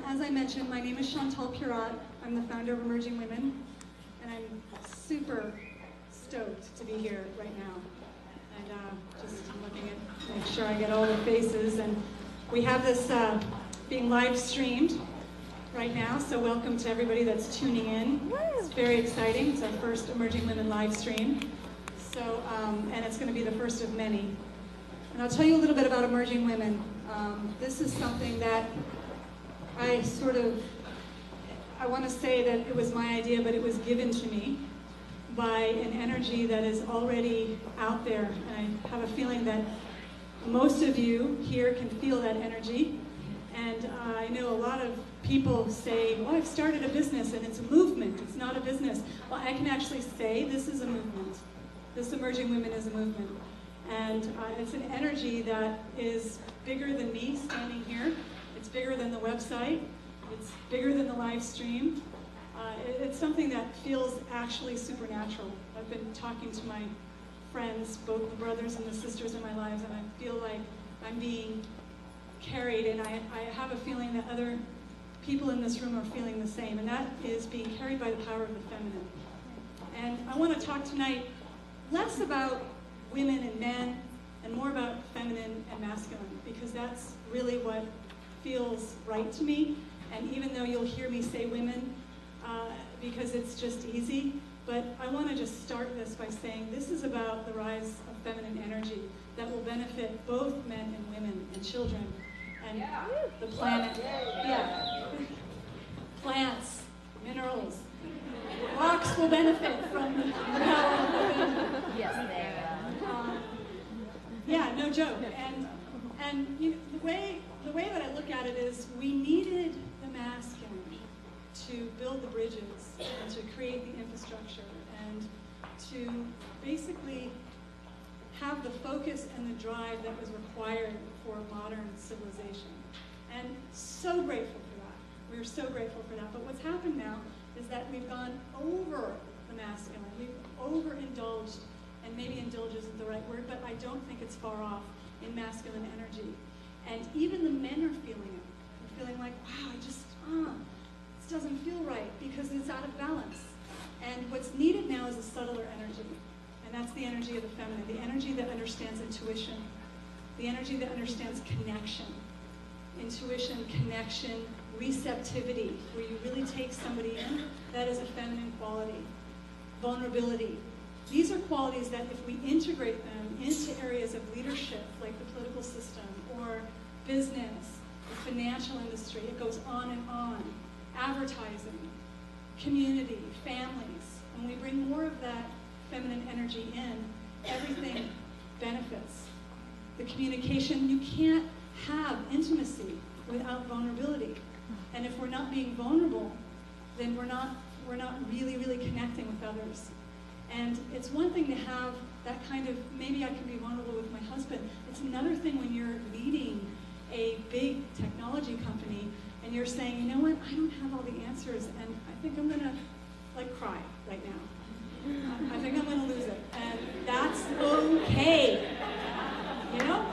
as I mentioned, my name is Chantal Pierrat. I'm the founder of Emerging Women, and I'm super stoked to be here right now. And just looking at, make sure I get all the faces. And we have this being live streamed right now, so welcome to everybody that's tuning in. It's very exciting. It's our first Emerging Women live stream. So, and it's going to be the first of many. And I'll tell you a little bit about Emerging Women. This is something that I want to say that it was my idea, but it was given to me by an energy that is already out there. And I have a feeling that most of you here can feel that energy. And I know a lot of people say, well, I've started a business and it's a movement, it's not a business. Well, I can actually say this is a movement. This Emerging Women is a movement. And it's an energy that is bigger than me standing here. It's bigger than the website. It's bigger than the live stream. It's something that feels actually supernatural. I've been talking to my friends, both the brothers and the sisters in my lives, and I feel like I'm being carried, and I have a feeling that other people in this room are feeling the same, and that is being carried by the power of the feminine. And I want to talk tonight less about women and men, and more about feminine and masculine, because that's really what feels right to me. And even though you'll hear me say women, because it's just easy, but I want to just start this by saying this is about the rise of feminine energy that will benefit both men and women and children and the planet. Yeah. Plants, minerals, rocks will benefit from the power of the feminine. Yes, they will. Yeah, no joke. And you know, the way that I look at it is we needed the masculine to build the bridges and to create the infrastructure and to basically have the focus and the drive that was required for modern civilization. And so grateful for that. We're so grateful for that. But what's happened now is that we've gone over the masculine. We've overindulged, and maybe indulge isn't the right word, but I don't think it's far off in masculine energy. And even the men are feeling it. They're feeling like, wow, this doesn't feel right because it's out of balance. And what's needed now is a subtler energy. And that's the energy of the feminine, the energy that understands intuition, the energy that understands connection. Intuition, connection, receptivity, where you really take somebody in, that is a feminine quality. Vulnerability. These are qualities that if we integrate them into areas of leadership, like the political system, or business, the financial industry, it goes on and on, advertising, community, families, and we bring more of that feminine energy in, everything benefits. The communication, you can't have intimacy without vulnerability. And if we're not being vulnerable, then we're not really, really connecting with others. And it's one thing to have that kind of, maybe I can be vulnerable with my husband. It's another thing when you're leading a big technology company and you're saying, you know what, I don't have all the answers and I think I'm gonna cry right now. I think I'm gonna lose it. And that's okay, you know?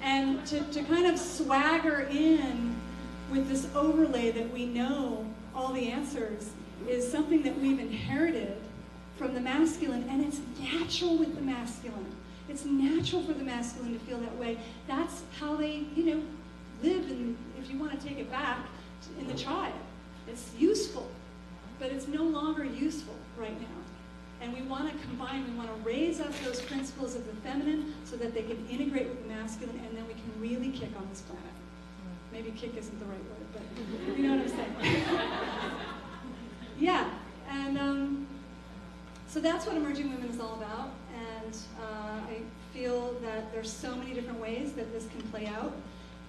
And to kind of swagger in with this overlay that we know all the answers is something that we've inherited from the masculine, and it's natural with the masculine. It's natural for the masculine to feel that way. That's how they, live, and if you want to take it back, in the tribe. It's useful, but it's no longer useful right now. And we want to combine, we want to raise up those principles of the feminine so that they can integrate with the masculine, and then we can really kick on this planet. Maybe kick isn't the right word, but you know what I'm saying. Yeah, and so that's what Emerging Women is all about, and I feel that there's so many different ways that this can play out,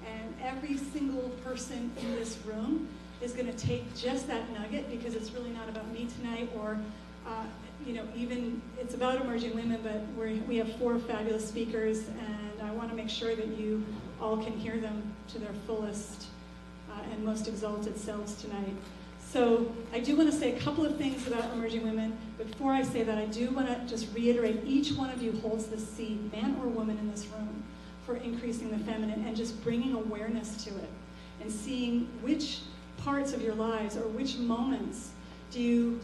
and every single person in this room is going to take just that nugget, because it's really not about me tonight, or even it's about Emerging Women, but we have 4 fabulous speakers, and I want to make sure that you all can hear them to their fullest and most exalted selves tonight. So I do want to say a couple of things about Emerging Women. Before I say that, I do want to just reiterate, each one of you holds the seed, man or woman in this room, for increasing the feminine and just bringing awareness to it and seeing which parts of your lives or which moments do you